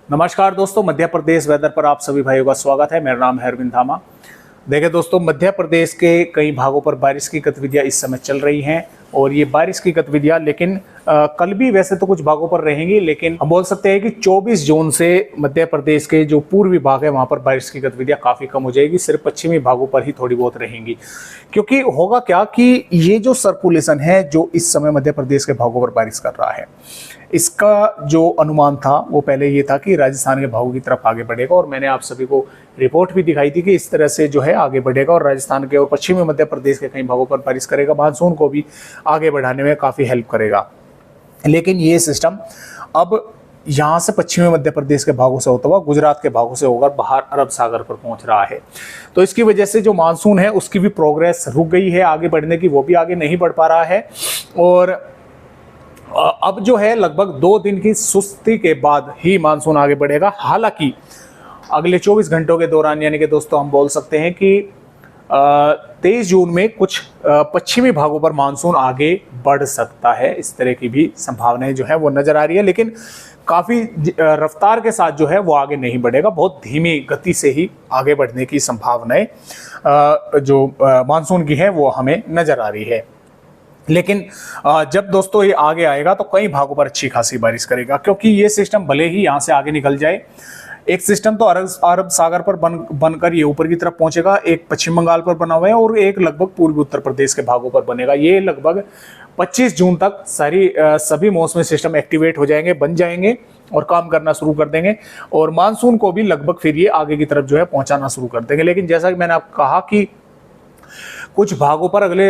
नमस्कार दोस्तों, मध्य प्रदेश वेदर पर आप सभी भाइयों का स्वागत है। मेरा नाम है अरविंद धामा। देखिए दोस्तों, मध्य प्रदेश के कई भागों पर बारिश की गतिविधियां इस समय चल रही हैं और ये बारिश की गतिविधियां लेकिन कल भी वैसे तो कुछ भागों पर रहेंगी, लेकिन हम बोल सकते हैं कि 24 जून से मध्य प्रदेश के जो पूर्वी भाग है वहां पर बारिश की गतिविधियां काफी कम हो जाएगी। सिर्फ पश्चिमी भागों पर ही थोड़ी बहुत रहेंगी, क्योंकि होगा क्या कि ये जो सर्कुलेशन है जो इस समय मध्य प्रदेश के भागों पर बारिश कर रहा है, इसका जो अनुमान था वो पहले ये था कि राजस्थान के भागों की तरफ आगे बढ़ेगा, और मैंने आप सभी को रिपोर्ट भी दिखाई थी कि इस तरह से जो है आगे बढ़ेगा और राजस्थान के और पश्चिमी मध्य प्रदेश के कई भागों पर बारिश करेगा, मानसून को भी आगे बढ़ाने में काफ़ी हेल्प करेगा। लेकिन ये सिस्टम अब यहाँ से पश्चिमी मध्य प्रदेश के भागों से होता हुआ गुजरात के भागों से होकर बाहर अरब सागर पर पहुंच रहा है। तो इसकी वजह से जो मानसून है उसकी भी प्रोग्रेस रुक गई है, आगे बढ़ने की वो भी आगे नहीं बढ़ पा रहा है। और अब जो है लगभग 2 दिन की सुस्ती के बाद ही मानसून आगे बढ़ेगा। हालांकि अगले 24 घंटों के दौरान, यानी कि दोस्तों हम बोल सकते हैं कि 23 जून में कुछ पश्चिमी भागों पर मानसून आगे बढ़ सकता है। इस तरह की भी संभावनाएं जो है वो नजर आ रही है, लेकिन काफ़ी रफ्तार के साथ जो है वो आगे नहीं बढ़ेगा। बहुत धीमी गति से ही आगे बढ़ने की संभावनाएं जो मानसून की है वो हमें नजर आ रही है। लेकिन जब दोस्तों ये आगे आएगा तो कई भागों पर अच्छी खासी बारिश करेगा, क्योंकि ये सिस्टम भले ही यहाँ से आगे निकल जाए, एक सिस्टम तो अरब सागर पर बनकर ये ऊपर की तरफ पहुंचेगा, एक पश्चिम बंगाल पर बना हुआ है और एक लगभग पूर्वी उत्तर प्रदेश के भागों पर बनेगा। ये लगभग 25 जून तक सभी मौसमी सिस्टम एक्टिवेट हो जाएंगे, बन जाएंगे और काम करना शुरू कर देंगे, और मानसून को भी लगभग फिर ये आगे की तरफ जो है पहुंचाना शुरू कर देंगे। लेकिन जैसा कि मैंने आपको कहा कि कुछ भागों पर अगले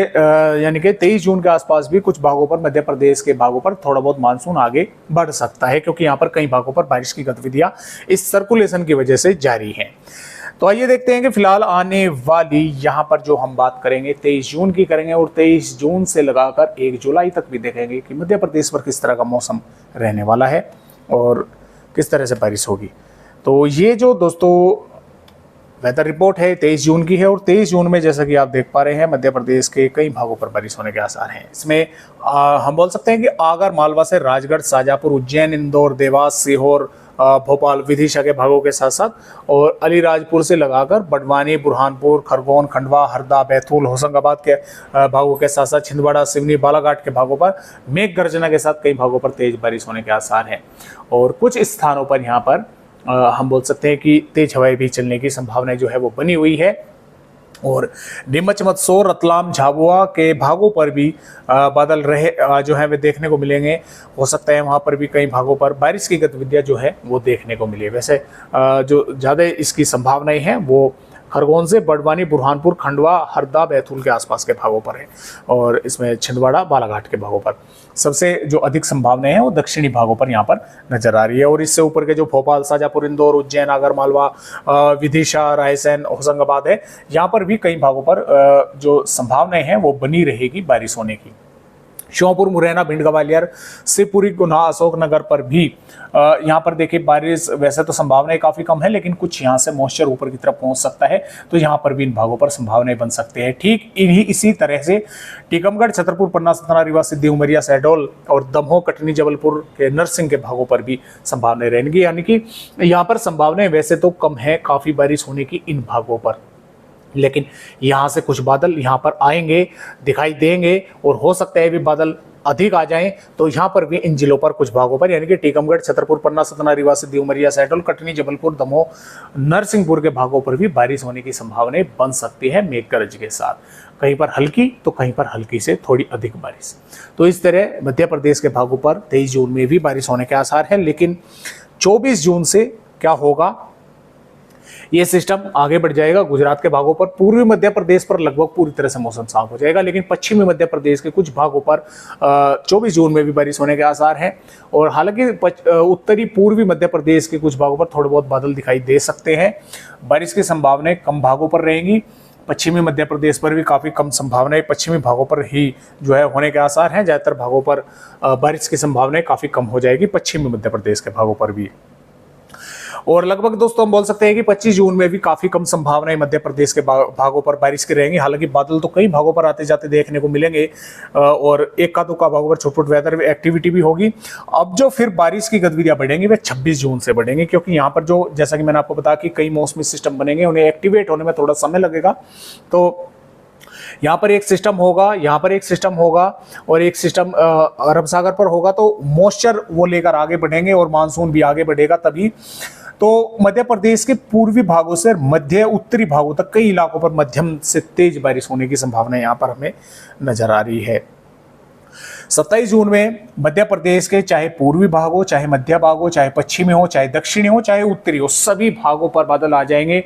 यानी कि 23 जून के आसपास भी कुछ भागों पर, मध्य प्रदेश के भागों पर थोड़ा बहुत मानसून आगे बढ़ सकता है, क्योंकि यहाँ पर कई भागों पर बारिश की गतिविधियां इस सर्कुलेशन की वजह से जारी हैं। तो आइए देखते हैं कि फिलहाल आने वाली यहाँ पर जो हम बात करेंगे 23 जून की करेंगे, और 23 जून से लगाकर 1 जुलाई तक भी देखेंगे कि मध्य प्रदेश पर किस तरह का मौसम रहने वाला है और किस तरह से बारिश होगी। तो ये जो दोस्तों वेदर रिपोर्ट है 23 जून की है, और 23 जून में जैसा कि आप देख पा रहे हैं मध्य प्रदेश के कई भागों पर बारिश होने के आसार हैं। इसमें हम बोल सकते हैं कि आगर मालवा से राजगढ़, शाजापुर, उज्जैन, इंदौर, देवास, सीहोर, भोपाल, विदिशा के भागों के साथ साथ और अलीराजपुर से लगाकर बड़वानी, बुरहानपुर, खरगोन, खंडवा, हरदा, बैतूल, होशंगाबाद के भागों के साथ साथ छिंदवाड़ा, सिवनी, बालाघाट के भागों पर मेघ गर्जना के साथ कई भागों पर तेज बारिश होने के आसार हैं, और कुछ स्थानों पर यहाँ पर हम बोल सकते हैं कि तेज हवाएं भी चलने की संभावनाएं जो है वो बनी हुई है। और नीमच, मंदसौर, रतलाम, झाबुआ के भागों पर भी बादल रहे जो है वे देखने को मिलेंगे। हो सकता है वहाँ पर भी कई भागों पर बारिश की गतिविधियाँ जो है वो देखने को मिले। वैसे जो ज़्यादा इसकी संभावनाएं हैं वो खरगोन से बड़वानी, बुरहानपुर, खंडवा, हरदा, बैतूल के आसपास के भागों पर है, और इसमें छिंदवाड़ा, बालाघाट के भागों पर सबसे जो अधिक संभावनाएं हैं वो दक्षिणी भागों पर यहाँ पर नजर आ रही है। और इससे ऊपर के जो भोपाल, शाजापुर, इंदौर, उज्जैन, आगर मालवा, विदिशा, रायसेन, होशंगाबाद है, यहाँ पर भी कई भागों पर जो संभावनाएं हैं वो बनी रहेगी बारिश होने की। श्योपुर, मुरैना, भिंड, ग्वालियर, शिवपुरी, गुना, अशोकनगर पर भी यहाँ पर देखिए बारिश, वैसे तो संभावनाएं काफ़ी कम है, लेकिन कुछ यहाँ से मॉइस्चर ऊपर की तरफ पहुँच सकता है, तो यहाँ पर भी इन भागों पर संभावनाएं बन सकते हैं। ठीक इसी तरह से टीकमगढ़, छतरपुर, पन्ना, सतना, रीवा, सिद्धि, उमरिया, शहडोल और दमोह, कटनी, जबलपुर के नरसिंह के भागों पर भी संभावनाएं रहेंगी। यानी कि यहाँ पर संभावनाएं वैसे तो कम है काफ़ी बारिश होने की इन भागों पर, लेकिन यहाँ से कुछ बादल यहाँ पर आएंगे, दिखाई देंगे, और हो सकता है भी बादल अधिक आ जाएं, तो यहाँ पर भी इन जिलों पर कुछ भागों पर यानी कि टीकमगढ़, छतरपुर, पन्ना, सतना, रीवा, सिद्धि, उमरिया, शहडोल, कटनी, जबलपुर, दमोह, नरसिंहपुर के भागों पर भी बारिश होने की संभावनाएं बन सकती है मेघ गरज के साथ। कहीं पर हल्की तो कहीं पर हल्की से थोड़ी अधिक बारिश। तो इस तरह मध्य प्रदेश के भागों पर 23 जून में भी बारिश होने के आसार हैं, लेकिन 24 जून से क्या होगा, ये सिस्टम आगे बढ़ जाएगा गुजरात के भागों पर, पूर्वी मध्य प्रदेश पर लगभग पूरी तरह से मौसम साफ हो जाएगा, लेकिन पश्चिमी मध्य प्रदेश के कुछ भागों पर 24 जून में भी बारिश होने के आसार हैं। और हालांकि उत्तरी पूर्वी मध्य प्रदेश के कुछ भागों पर थोड़े बहुत बादल दिखाई दे सकते हैं। बारिश की संभावनाएं कम भागों पर रहेंगी, पश्चिमी मध्य प्रदेश पर भी काफ़ी कम संभावनाएं पश्चिमी भागों पर ही जो है होने के आसार हैं। ज़्यादातर भागों पर बारिश की संभावनाएं काफ़ी कम हो जाएगी, पश्चिमी मध्य प्रदेश के भागों पर भी। और लगभग दोस्तों हम बोल सकते हैं कि 25 जून में भी काफी कम संभावनाएं मध्य प्रदेश के भागों पर बारिश की रहेंगी। हालांकि बादल तो कई भागों पर आते जाते देखने को मिलेंगे और एक दुक्का भागों पर छोट-छोट वेदर एक्टिविटी भी होगी। अब जो फिर बारिश की गतिविधियां बढ़ेंगी वे 26 जून से बढ़ेंगी, क्योंकि यहाँ पर जो जैसा कि मैंने आपको बताया कि कई मौसमी सिस्टम बनेंगे, उन्हें एक्टिवेट होने में थोड़ा समय लगेगा। तो यहाँ पर एक सिस्टम होगा, यहाँ पर एक सिस्टम होगा और एक सिस्टम अरब सागर पर होगा, तो मॉइस्चर वो लेकर आगे बढ़ेंगे और मानसून भी आगे बढ़ेगा तभी। तो मध्य प्रदेश के पूर्वी भागों से मध्य उत्तरी भागों तक कई इलाकों पर मध्यम से तेज बारिश होने की संभावना यहाँ पर हमें नजर आ रही है। 27 जून में मध्य प्रदेश के चाहे पूर्वी भाग हो, चाहे मध्य भाग हो, चाहे पश्चिमी हो, चाहे दक्षिणी हो, चाहे उत्तरी हो, सभी भागों पर बादल आ जाएंगे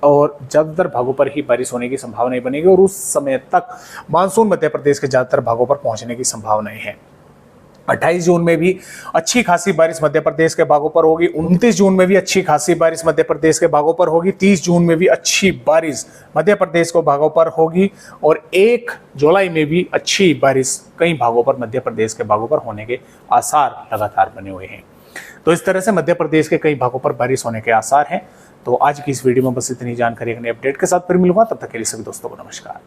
और ज्यादातर भागों पर ही बारिश होने की संभावनाएं बनेगी और उस समय तक मानसून मध्य प्रदेश के ज्यादातर भागों पर पहुंचने की संभावनाएं हैं। 28 जून में भी अच्छी खासी बारिश मध्य प्रदेश के भागों पर होगी। 29 जून में भी अच्छी खासी बारिश मध्य प्रदेश के भागों पर होगी। 30 जून में भी अच्छी बारिश मध्य प्रदेश के भागों पर होगी और 1 जुलाई में भी अच्छी बारिश कई भागों पर मध्य प्रदेश के भागों पर होने के आसार लगातार बने हुए हैं। तो इस तरह से मध्य प्रदेश के कई भागों पर बारिश होने के आसार हैं। तो आज की इस वीडियो में बस इतनी जानकारी, अपने अपडेट के साथ फिर मिलूंगा। तब तक के लिए सभी दोस्तों को नमस्कार।